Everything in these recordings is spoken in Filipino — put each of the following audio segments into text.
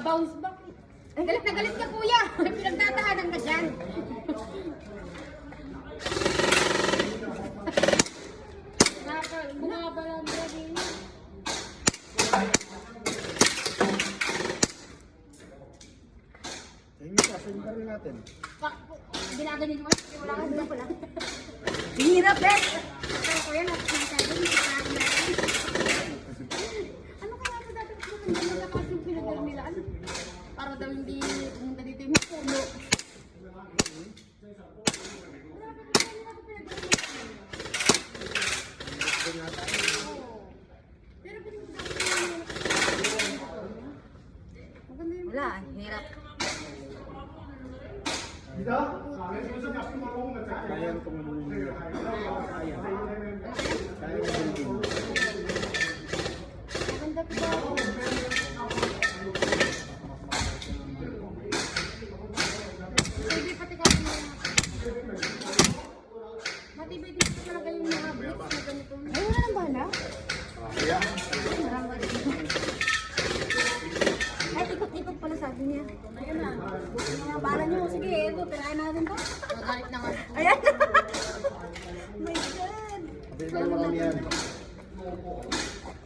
Nagba-bounce back. Galit na galit ka, kuya. Pinagdadaanan ka dyan. Bumabala mo rin. Saan yung baril natin? Ginaganin mo. Wala ka dito pala. Hirap eh! Kaya kuya, nagsasabi. Ano kaya ito dati? Ano malakas yung pinagdala nila? Para daw hindi pumunta dito yung puno. Wala, hirap. Kaya itong kaya. Kaya yung building. Maganda po ba? Pwede pati kasi matibay dito talaga yung mga bricks na ganito. Ay, wala nang bala? Ay, ikot-ikot pala sabi niya. Ayun na. Mga bala niyo. Sige, ito. Tirahin natin to. Magalit na nga. Ayan! My God! Sabi na naman yan.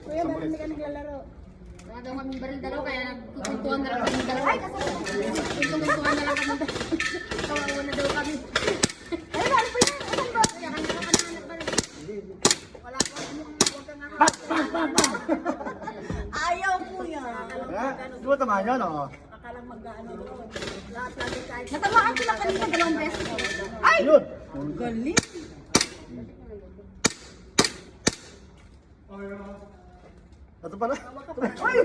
Kuya, bakit hindi ka naglalaro? Wala daw kaming baril dalaw, kaya nagkukuntuhan na lang kami dalawa. Ay, kasi nagkukuntuhan na lang kami dalawa. Kawawa na daw kami. Ay, ano pa yan? Ano ba? Kaya kami nakanahanap ba? Wala ko. Huwag ka nga. Ayaw kuya! Di ba tama yan, oh? Akalang mag-ano doon. Lahat lagi kahit... Natamaan sila kanina 2 beses. Ay! Yun! Galing! Ito pala. Ay!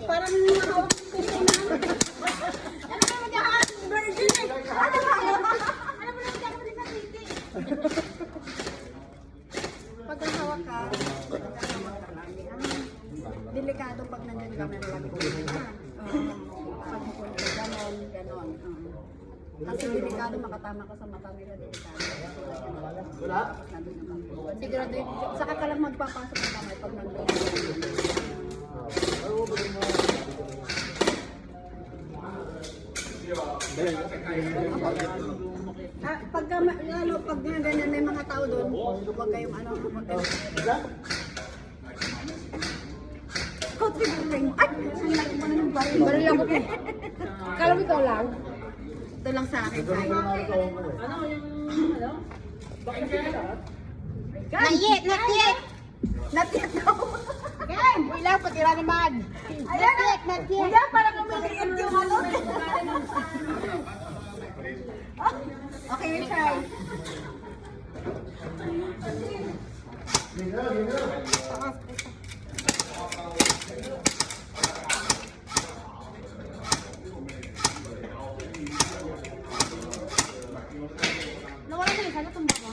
Parang nakawak ko na. Ano ba mag-ahas? Virgin eh. Ano ba? Alam mo naman ako din sa titi. Pag hawak ka, delikado pag nandyan ka may nalagpunan na. Pag mukulto, ganon, ganon. Kasi delikado, makatama ka sa mata nila, delikado. Wala? Nandun naman. Sigurado yun. Saka ka lang magpapasok ng kamay pag nandun. Pagka, lalo, pag ganyan may mga tao doon, huwag kayong ano, huwag kayong... Country building. Ay! Saan lagi mo na ng baril? Baril ako po. Kala mo ikaw lang? Ito lang sa akin. Not yet, not yet. Not yet daw. Game! Ilang patira naman. Ayan na! Kuya, parang umiliit yung ano. Okay, we try. Nawala na yun. Sana tumba ko.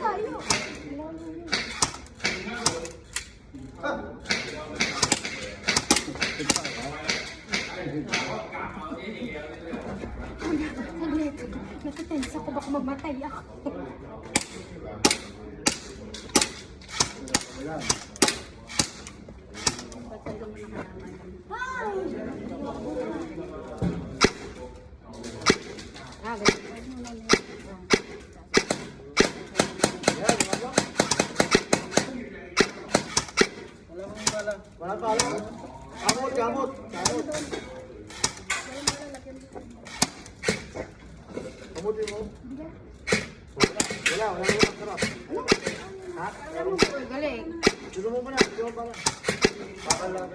Tayo. Saglit. Natatense ako. Baka mamatay ako. Ah, Wala pa lang. Kamot, kamot. Kamot. Kamutin mo. Wala ang sarap. Ha? galing. Dito mo pa na, dito mo pa na. Bakal lang.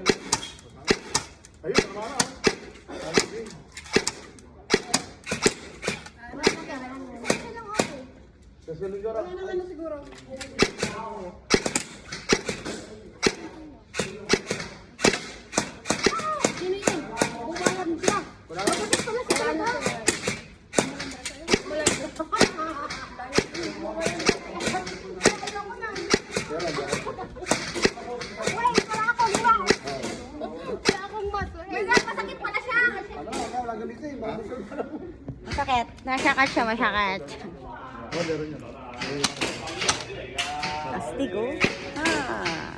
Ayun, tama na. Ayun. Sasalun ka rin. Ano siguro? Sino yun? Bumalan siya. Wala na. Wala na. Masakit. Masakit siya, masakit. Oh, meron yun. Astig, oh. Ah.